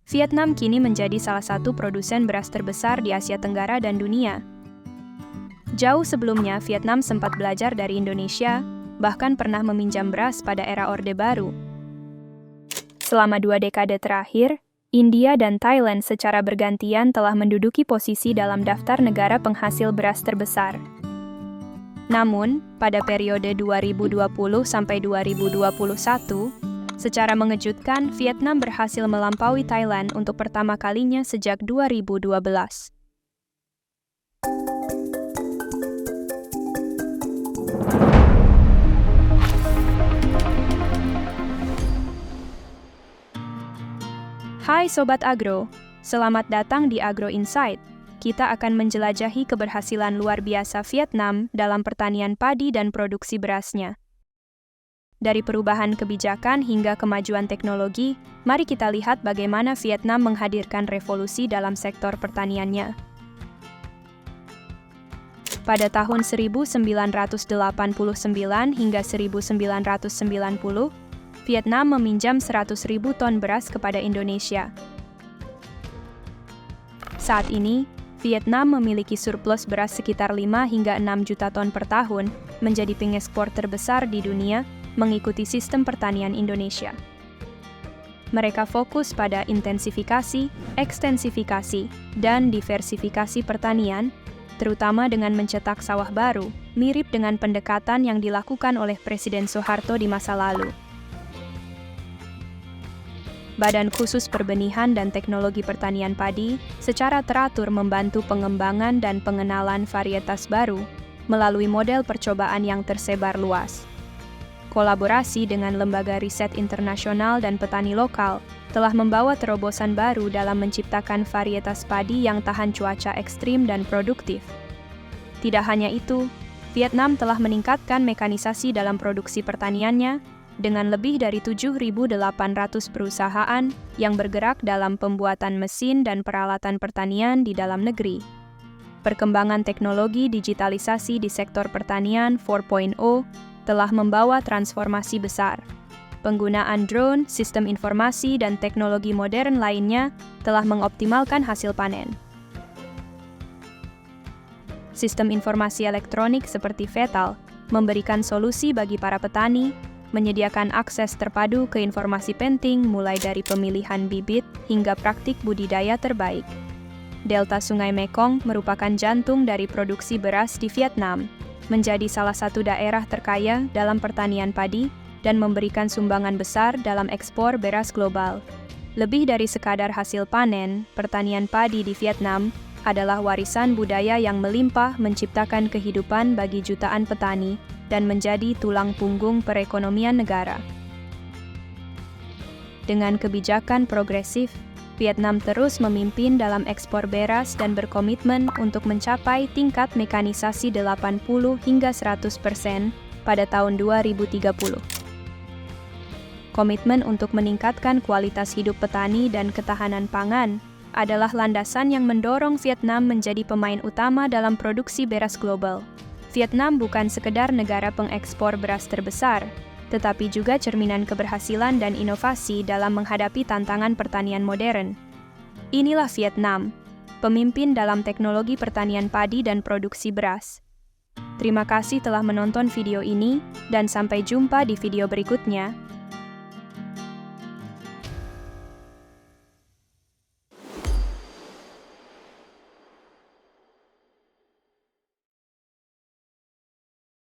Vietnam kini menjadi salah satu produsen beras terbesar di Asia Tenggara dan dunia. Jauh sebelumnya, Vietnam sempat belajar dari Indonesia, bahkan pernah meminjam beras pada era Orde Baru. Selama 2 dekade terakhir, India dan Thailand secara bergantian telah menduduki posisi dalam daftar negara penghasil beras terbesar. Namun, pada periode 2020 sampai 2021, secara mengejutkan, Vietnam berhasil melampaui Thailand untuk pertama kalinya sejak 2012. Hai Sobat Agro, selamat datang di Agro Insight. Kita akan menjelajahi keberhasilan luar biasa Vietnam dalam pertanian padi dan produksi berasnya. Dari perubahan kebijakan hingga kemajuan teknologi, mari kita lihat bagaimana Vietnam menghadirkan revolusi dalam sektor pertaniannya. Pada tahun 1989 hingga 1990, Vietnam meminjam 100.000 ton beras kepada Indonesia. Saat ini, Vietnam memiliki surplus beras sekitar 5 hingga 6 juta ton per tahun, menjadi pengekspor terbesar di dunia, mengikuti sistem pertanian Indonesia. Mereka fokus pada intensifikasi, ekstensifikasi, dan diversifikasi pertanian, terutama dengan mencetak sawah baru, mirip dengan pendekatan yang dilakukan oleh Presiden Soeharto di masa lalu. Badan Khusus Perbenihan dan Teknologi Pertanian Padi secara teratur membantu pengembangan dan pengenalan varietas baru melalui model percobaan yang tersebar luas. Kolaborasi dengan lembaga riset internasional dan petani lokal telah membawa terobosan baru dalam menciptakan varietas padi yang tahan cuaca ekstrim dan produktif. Tidak hanya itu, Vietnam telah meningkatkan mekanisasi dalam produksi pertaniannya dengan lebih dari 7.800 perusahaan yang bergerak dalam pembuatan mesin dan peralatan pertanian di dalam negeri. Perkembangan teknologi digitalisasi di sektor pertanian 4.0 telah membawa transformasi besar. Penggunaan drone, sistem informasi, dan teknologi modern lainnya telah mengoptimalkan hasil panen. Sistem informasi elektronik seperti VETAL memberikan solusi bagi para petani, menyediakan akses terpadu ke informasi penting mulai dari pemilihan bibit hingga praktik budidaya terbaik. Delta Sungai Mekong merupakan jantung dari produksi beras di Vietnam, menjadi salah satu daerah terkaya dalam pertanian padi dan memberikan sumbangan besar dalam ekspor beras global. Lebih dari sekadar hasil panen, pertanian padi di Vietnam adalah warisan budaya yang melimpah menciptakan kehidupan bagi jutaan petani dan menjadi tulang punggung perekonomian negara. Dengan kebijakan progresif, Vietnam terus memimpin dalam ekspor beras dan berkomitmen untuk mencapai tingkat mekanisasi 80 hingga 100% pada tahun 2030. Komitmen untuk meningkatkan kualitas hidup petani dan ketahanan pangan adalah landasan yang mendorong Vietnam menjadi pemain utama dalam produksi beras global. Vietnam bukan sekedar negara pengekspor beras terbesar, tetapi juga cerminan keberhasilan dan inovasi dalam menghadapi tantangan pertanian modern. Inilah Vietnam, pemimpin dalam teknologi pertanian padi dan produksi beras. Terima kasih telah menonton video ini, dan sampai jumpa di video berikutnya.